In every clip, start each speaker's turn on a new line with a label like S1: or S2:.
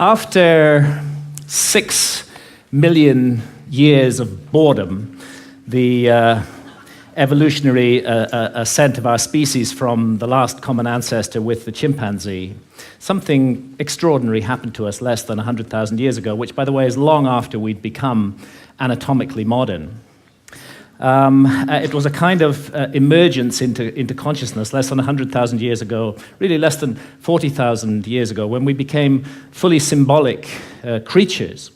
S1: After 6 million years of boredom, the evolutionary ascent of our species from the last common ancestor with the chimpanzee, something extraordinary happened to us less than 100,000 years ago, which, by the way, is long after we'd become anatomically modern. It was a kind of emergence into consciousness less than 100,000 years ago, really less than 40,000 years ago, when we became fully symbolic creatures.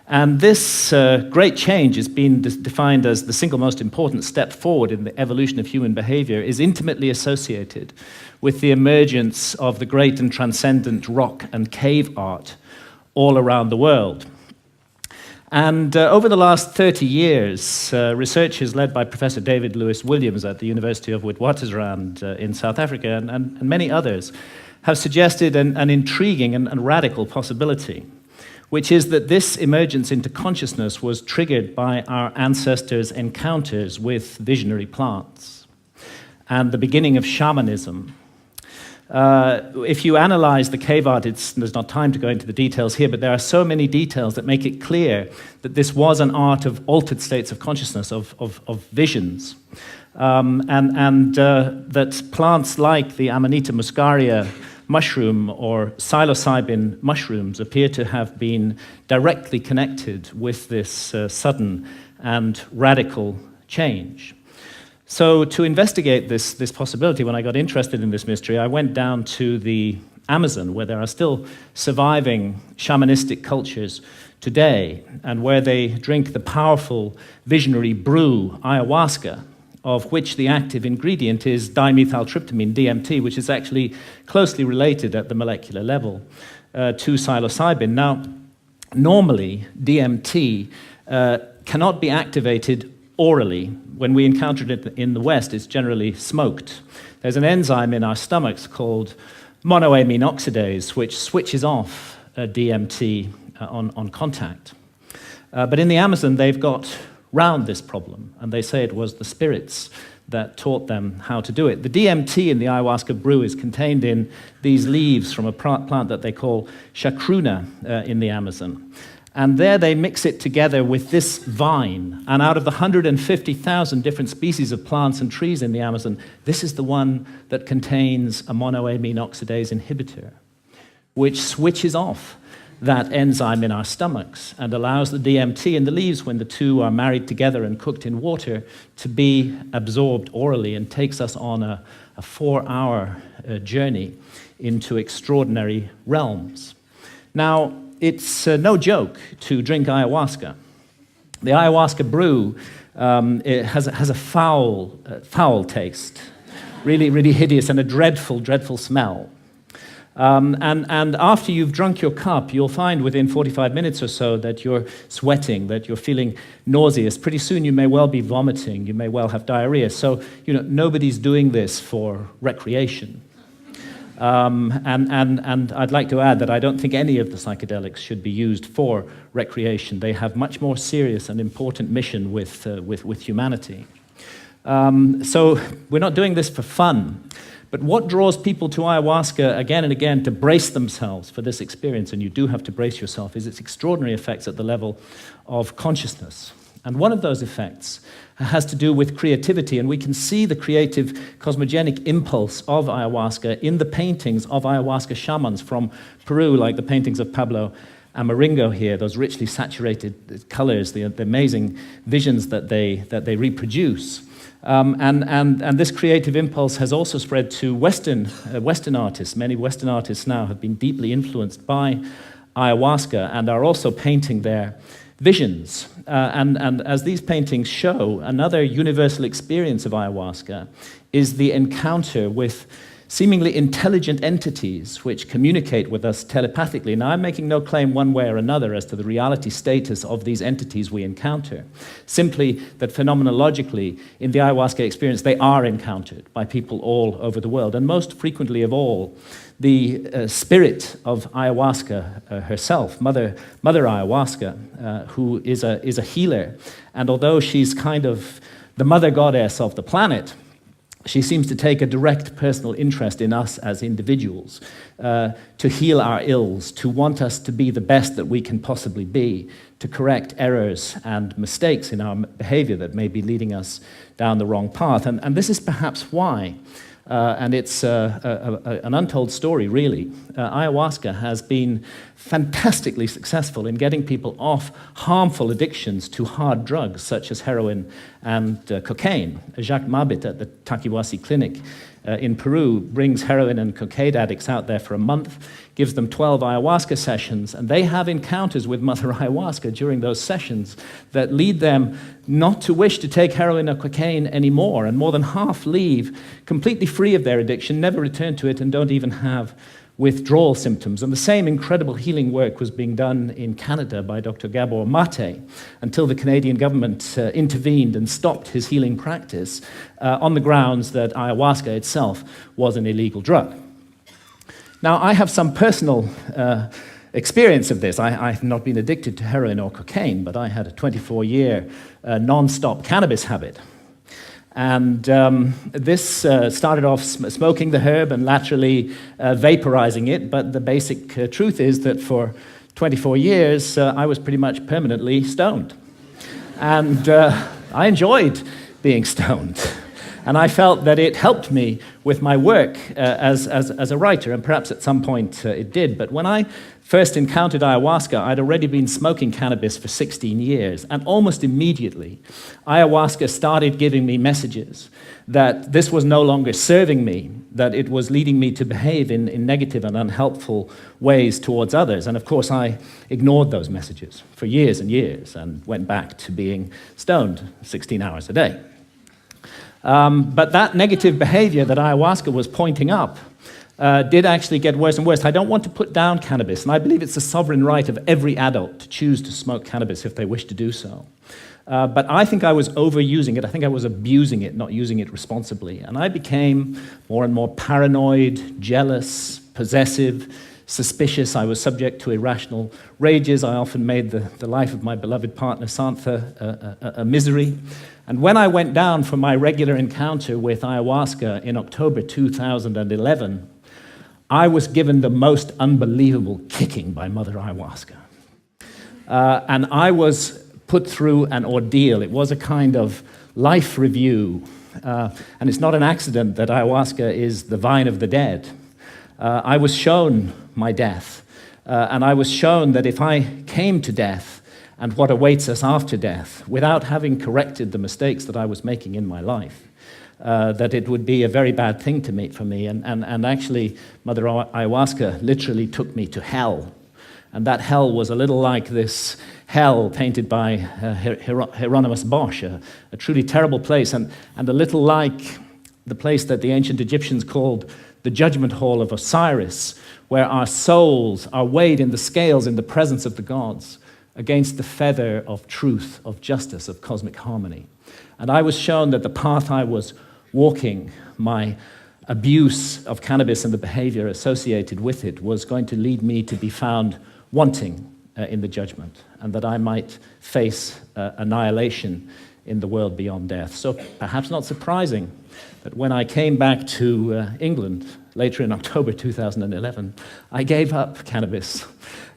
S1: And this great change has been defined as the single most important step forward in the evolution of human behavior, is intimately associated with the emergence of the great and transcendent rock and cave art all around the world. And over the last 30 years, researchers led by Professor David Lewis Williams at the University of Witwatersrand in South Africa and many others have suggested an intriguing and radical possibility, which is that this emergence into consciousness was triggered by our ancestors' encounters with visionary plants and the beginning of shamanism. If you analyze the cave art, there's not time to go into the details here, but there are so many details that make it clear that this was an art of altered states of consciousness, of visions, and that plants like the Amanita muscaria mushroom or psilocybin mushrooms appear to have been directly connected with this sudden and radical change. So to investigate this possibility, when I got interested in this mystery, I went down to the Amazon, where there are still surviving shamanistic cultures today, and where they drink the powerful visionary brew, ayahuasca, of which the active ingredient is dimethyltryptamine, DMT, which is actually closely related at the molecular level to psilocybin. Now, normally, DMT cannot be activated orally. When we encounter it in the West, it's generally smoked. There's an enzyme in our stomachs called monoamine oxidase, which switches off DMT on contact. But in the Amazon, they've got round this problem, and they say it was the spirits that taught them how to do it. The DMT in the ayahuasca brew is contained in these leaves from a plant that they call chacruna in the Amazon. And there they mix it together with this vine. And out of the 150,000 different species of plants and trees in the Amazon, this is the one that contains a monoamine oxidase inhibitor, which switches off that enzyme in our stomachs and allows the DMT in the leaves, when the two are married together and cooked in water, to be absorbed orally and takes us on a 4-hour journey into extraordinary realms. Now, it's no joke to drink ayahuasca. The ayahuasca brew it has a foul taste, really, really hideous, and a dreadful, dreadful smell. And after you've drunk your cup, you'll find within 45 minutes or so that you're sweating, that you're feeling nauseous. Pretty soon you may well be vomiting, you may well have diarrhea. So, nobody's doing this for recreation. And I'd like to add that I don't think any of the psychedelics should be used for recreation. They have much more serious and important mission with humanity. So we're not doing this for fun. But what draws people to ayahuasca again and again to brace themselves for this experience, and you do have to brace yourself, is its extraordinary effects at the level of consciousness. And one of those effects has to do with creativity, and we can see the creative cosmogenic impulse of ayahuasca in the paintings of ayahuasca shamans from Peru, like the paintings of Pablo Amaringo here, those richly saturated colors, the amazing visions that they reproduce. And this creative impulse has also spread to Western artists. Many Western artists now have been deeply influenced by ayahuasca and are also painting their visions. And as these paintings show, another universal experience of ayahuasca is the encounter with seemingly intelligent entities which communicate with us telepathically. Now, I'm making no claim one way or another as to the reality status of these entities we encounter, simply that phenomenologically, in the ayahuasca experience, they are encountered by people all over the world. And most frequently of all, the spirit of ayahuasca herself, Mother Ayahuasca, who is a healer. And although she's kind of the mother goddess of the planet, She seems to take a direct personal interest in us as individuals, to heal our ills, to want us to be the best that we can possibly be, to correct errors and mistakes in our behavior that may be leading us down the wrong path. And this is perhaps why, and it's an untold story, really. Ayahuasca has been fantastically successful in getting people off harmful addictions to hard drugs, such as heroin and cocaine. Jacques Mabit at the Taquihuasi Clinic in Peru brings heroin and cocaine addicts out there for a month, gives them 12 ayahuasca sessions, and they have encounters with Mother Ayahuasca during those sessions that lead them not to wish to take heroin or cocaine anymore, and more than half leave completely free of their addiction, never return to it, and don't even have withdrawal symptoms. And the same incredible healing work was being done in Canada by Dr. Gabor Mate until the Canadian government intervened and stopped his healing practice on the grounds that ayahuasca itself was an illegal drug. Now, I have some personal experience of this. I've not been addicted to heroin or cocaine, but I had a 24-year non-stop cannabis habit. And this started off smoking the herb and laterally vaporizing it, but the basic truth is that for 24 years, I was pretty much permanently stoned. And I enjoyed being stoned. And I felt that it helped me with my work as a writer, and perhaps at some point it did. But when I first encountered ayahuasca, I'd already been smoking cannabis for 16 years, and almost immediately, ayahuasca started giving me messages that this was no longer serving me, that it was leading me to behave in negative and unhelpful ways towards others. And of course, I ignored those messages for years and years and went back to being stoned 16 hours a day. But that negative behavior that ayahuasca was pointing up did actually get worse and worse. I don't want to put down cannabis, and I believe it's the sovereign right of every adult to choose to smoke cannabis if they wish to do so. But I think I was overusing it. I think I was abusing it, not using it responsibly. And I became more and more paranoid, jealous, possessive, suspicious. I was subject to irrational rages. I often made the life of my beloved partner, Santha, a misery. And when I went down for my regular encounter with ayahuasca in October 2011, I was given the most unbelievable kicking by Mother Ayahuasca. And I was put through an ordeal. It was a kind of life review. And it's not an accident that ayahuasca is the vine of the dead. I was shown my death. And I was shown that if I came to death, and what awaits us after death, without having corrected the mistakes that I was making in my life, that it would be a very bad thing to meet for me. And actually, Mother Ayahuasca literally took me to hell. And that hell was a little like this hell painted by Hieronymus Bosch, a truly terrible place, and a little like the place that the ancient Egyptians called the judgment hall of Osiris, where our souls are weighed in the scales in the presence of the gods, against the feather of truth, of justice, of cosmic harmony. And I was shown that the path I was walking, my abuse of cannabis and the behavior associated with it, was going to lead me to be found wanting in the judgment, and that I might face annihilation in the world beyond death. So perhaps not surprising that when I came back to England later in October 2011, I gave up cannabis.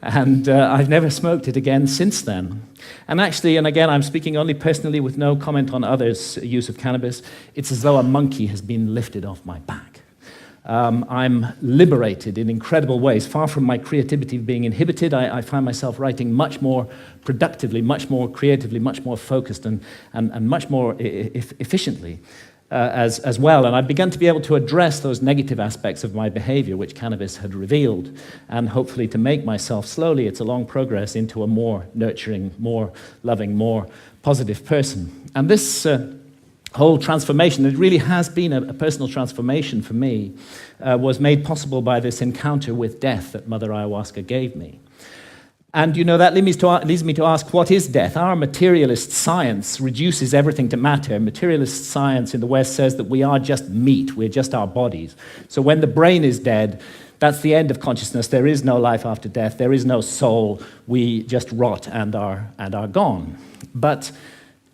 S1: And I've never smoked it again since then. And actually, and again, I'm speaking only personally with no comment on others' use of cannabis, it's as though a monkey has been lifted off my back. I'm liberated in incredible ways. Far from my creativity being inhibited, I find myself writing much more productively, much more creatively, much more focused, and much more efficiently. As well, and I've begun to be able to address those negative aspects of my behavior which cannabis had revealed, and hopefully to make myself slowly, it's a long progress, into a more nurturing, more loving, more positive person. And this whole transformation, it really has been a personal transformation for me, was made possible by this encounter with death that Mother Ayahuasca gave me. And, you know, that leads me to ask, what is death? Our materialist science reduces everything to matter. Materialist science in the West says that we are just meat, we're just our bodies. So when the brain is dead, that's the end of consciousness. There is no life after death. There is no soul. We just rot and are gone. But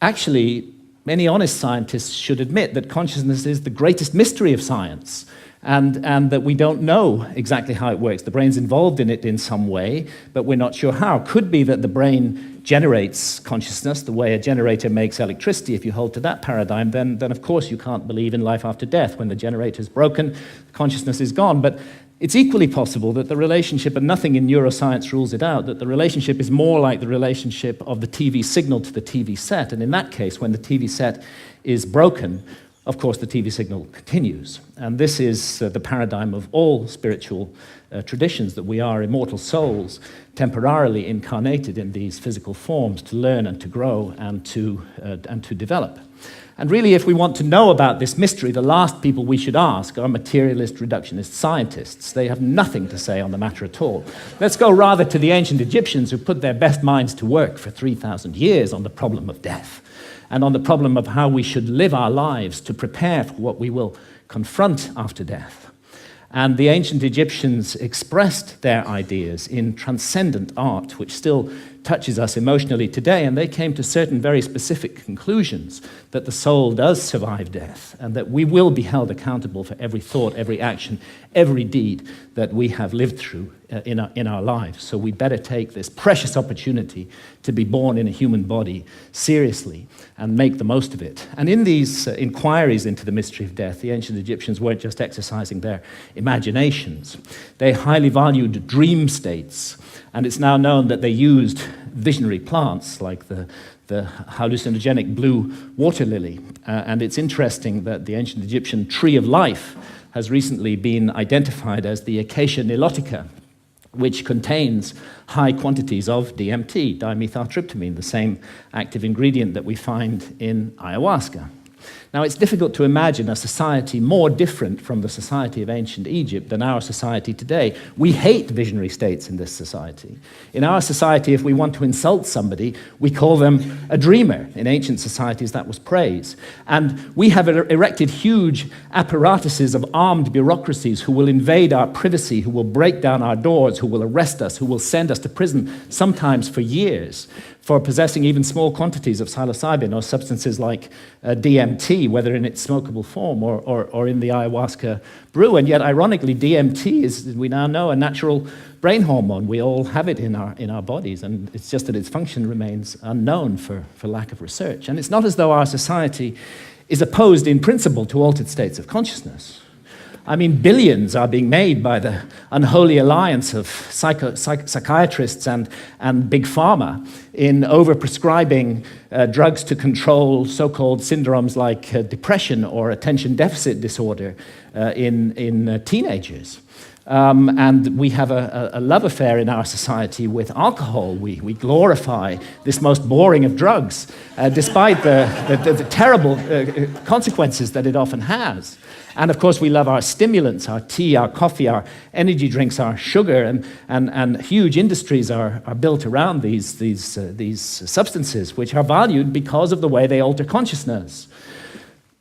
S1: actually, many honest scientists should admit that consciousness is the greatest mystery of science, and that we don't know exactly how it works. The brain's involved in it in some way, but we're not sure how. Could be that the brain generates consciousness the way a generator makes electricity. If you hold to that paradigm, then of course you can't believe in life after death. When the generator's broken, consciousness is gone. But it's equally possible that the relationship, and nothing in neuroscience rules it out, that the relationship is more like the relationship of the TV signal to the TV set. And in that case, when the TV set is broken, of course, the TV signal continues. And this is the paradigm of all spiritual traditions, that we are immortal souls, temporarily incarnated in these physical forms to learn and to grow and to develop. And really, if we want to know about this mystery, the last people we should ask are materialist reductionist scientists. They have nothing to say on the matter at all. Let's go rather to the ancient Egyptians, who put their best minds to work for 3,000 years on the problem of death, and on the problem of how we should live our lives to prepare for what we will confront after death. And the ancient Egyptians expressed their ideas in transcendent art, which still touches us emotionally today, and they came to certain very specific conclusions, that the soul does survive death, and that we will be held accountable for every thought, every action, every deed that we have lived through in our lives. So we better take this precious opportunity to be born in a human body seriously and make the most of it. And in these inquiries into the mystery of death, the ancient Egyptians weren't just exercising their imaginations. They highly valued dream states, and it's now known that they used visionary plants like the hallucinogenic blue water lily. And it's interesting that the ancient Egyptian tree of life has recently been identified as the Acacia nilotica, which contains high quantities of DMT, dimethyltryptamine, the same active ingredient that we find in ayahuasca. Now, it's difficult to imagine a society more different from the society of ancient Egypt than our society today. We hate visionary states in this society. In our society, if we want to insult somebody, we call them a dreamer. In ancient societies, that was praise. And we have erected huge apparatuses of armed bureaucracies who will invade our privacy, who will break down our doors, who will arrest us, who will send us to prison, sometimes for years, for possessing even small quantities of psilocybin or substances like DMT, whether in its smokable form or in the ayahuasca brew. And yet, ironically, DMT is, we now know, a natural brain hormone. We all have it in our bodies, and it's just that its function remains unknown for lack of research. And it's not as though our society is opposed in principle to altered states of consciousness. I mean, billions are being made by the unholy alliance of psychiatrists and big pharma in overprescribing drugs to control so-called syndromes like depression or attention deficit disorder in teenagers. And we have a love affair in our society with alcohol. We glorify this most boring of drugs, despite the terrible consequences that it often has. And of course, we love our stimulants, our tea, our coffee, our energy drinks, our sugar, and huge industries are built around these substances, which are valued because of the way they alter consciousness.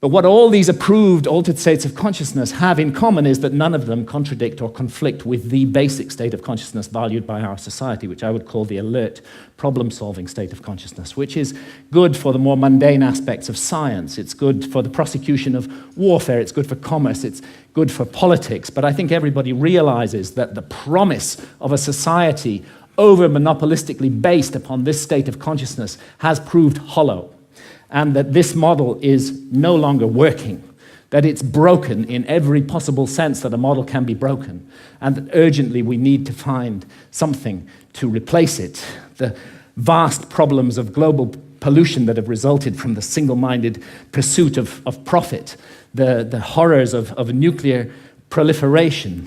S1: But what all these approved altered states of consciousness have in common is that none of them contradict or conflict with the basic state of consciousness valued by our society, which I would call the alert, problem-solving state of consciousness, which is good for the more mundane aspects of science. It's good for the prosecution of warfare. It's good for commerce. It's good for politics. But I think everybody realizes that the promise of a society over-monopolistically based upon this state of consciousness has proved hollow, and that this model is no longer working, that it's broken in every possible sense that a model can be broken, and that urgently we need to find something to replace it. The vast problems of global pollution that have resulted from the single-minded pursuit of profit, the horrors of nuclear proliferation,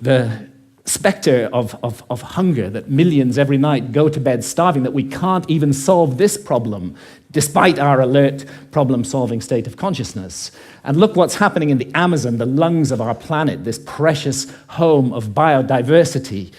S1: the specter of hunger, that millions every night go to bed starving, that we can't even solve this problem despite our alert problem-solving state of consciousness. And look what's happening in the Amazon, the lungs of our planet, this precious home of biodiversity.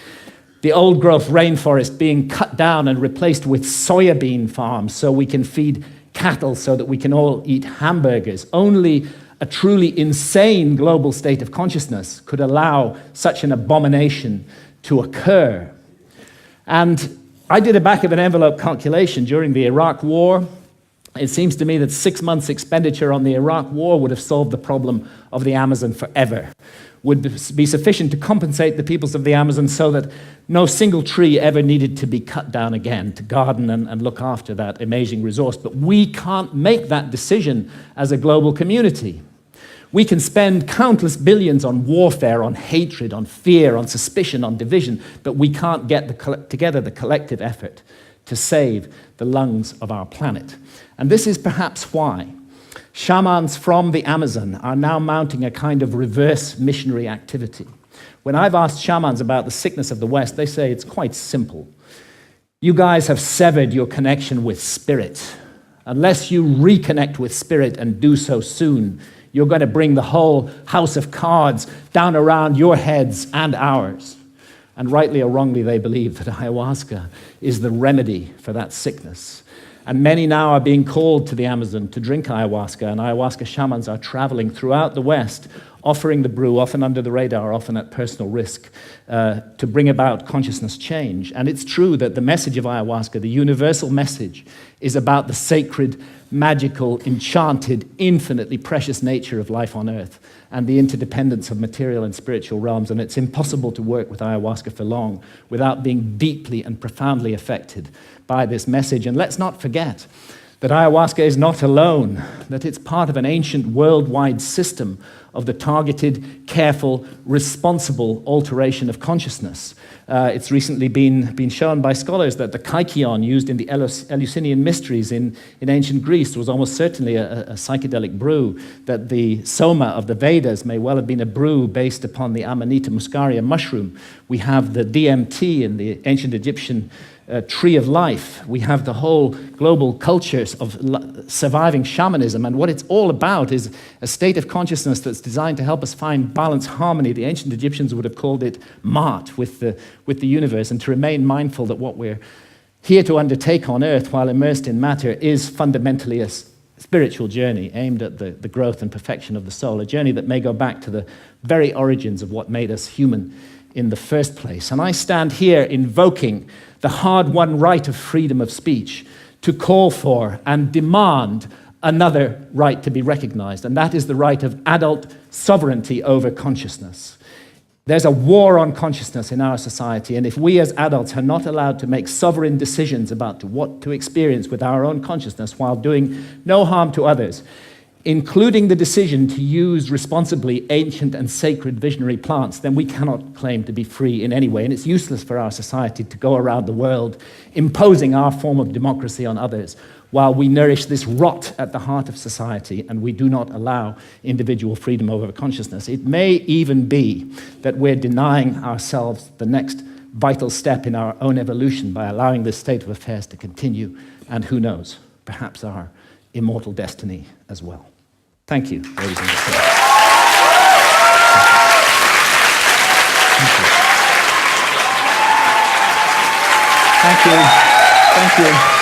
S1: The old-growth rainforest being cut down and replaced with soybean farms so we can feed cattle, so that we can all eat hamburgers. Only a truly insane global state of consciousness could allow such an abomination to occur. And I did a back-of-an-envelope calculation during the Iraq War. It seems to me that 6 months' expenditure on the Iraq war would have solved the problem of the Amazon forever, would be sufficient to compensate the peoples of the Amazon so that no single tree ever needed to be cut down again to garden and look after that amazing resource. But we can't make that decision as a global community. We can spend countless billions on warfare, on hatred, on fear, on suspicion, on division, but we can't get together the collective effort to save the lungs of our planet. And this is perhaps why shamans from the Amazon are now mounting a kind of reverse missionary activity. When I've asked shamans about the sickness of the West, they say it's quite simple. You guys have severed your connection with spirit. Unless you reconnect with spirit and do so soon, you're going to bring the whole house of cards down around your heads and ours. And rightly or wrongly, they believe that ayahuasca is the remedy for that sickness. And many now are being called to the Amazon to drink ayahuasca, and ayahuasca shamans are traveling throughout the West, offering the brew, often under the radar, often at personal risk, to bring about consciousness change. And it's true that the message of ayahuasca, the universal message, is about the sacred, magical, enchanted, infinitely precious nature of life on Earth and the interdependence of material and spiritual realms. And it's impossible to work with ayahuasca for long without being deeply and profoundly affected by this message. And let's not forget that ayahuasca is not alone, that it's part of an ancient worldwide system of the targeted, careful, responsible alteration of consciousness. It's recently been shown by scholars that the kykeon used in the Eleusinian mysteries in ancient Greece was almost certainly a psychedelic brew, that the soma of the Vedas may well have been a brew based upon the Amanita muscaria mushroom. We have the DMT in the ancient Egyptian tree of life. We have the whole global cultures of surviving shamanism, and what it's all about is a state of consciousness that's designed to help us find balance, harmony. The ancient Egyptians would have called it Ma'at, with the universe, and to remain mindful that what we're here to undertake on Earth while immersed in matter is fundamentally a spiritual journey aimed at the growth and perfection of the soul, a journey that may go back to the very origins of what made us human in the first place. And I stand here invoking the hard-won right of freedom of speech to call for and demand another right to be recognized, and that is the right of adult sovereignty over consciousness. There's a war on consciousness in our society, and if we as adults are not allowed to make sovereign decisions about what to experience with our own consciousness while doing no harm to others, including the decision to use responsibly ancient and sacred visionary plants, then we cannot claim to be free in any way. And it's useless for our society to go around the world imposing our form of democracy on others while we nourish this rot at the heart of society and we do not allow individual freedom over consciousness. It may even be that we're denying ourselves the next vital step in our own evolution by allowing this state of affairs to continue, and who knows, perhaps our immortal destiny as well. Thank you, ladies and gentlemen. Thank you. Thank you.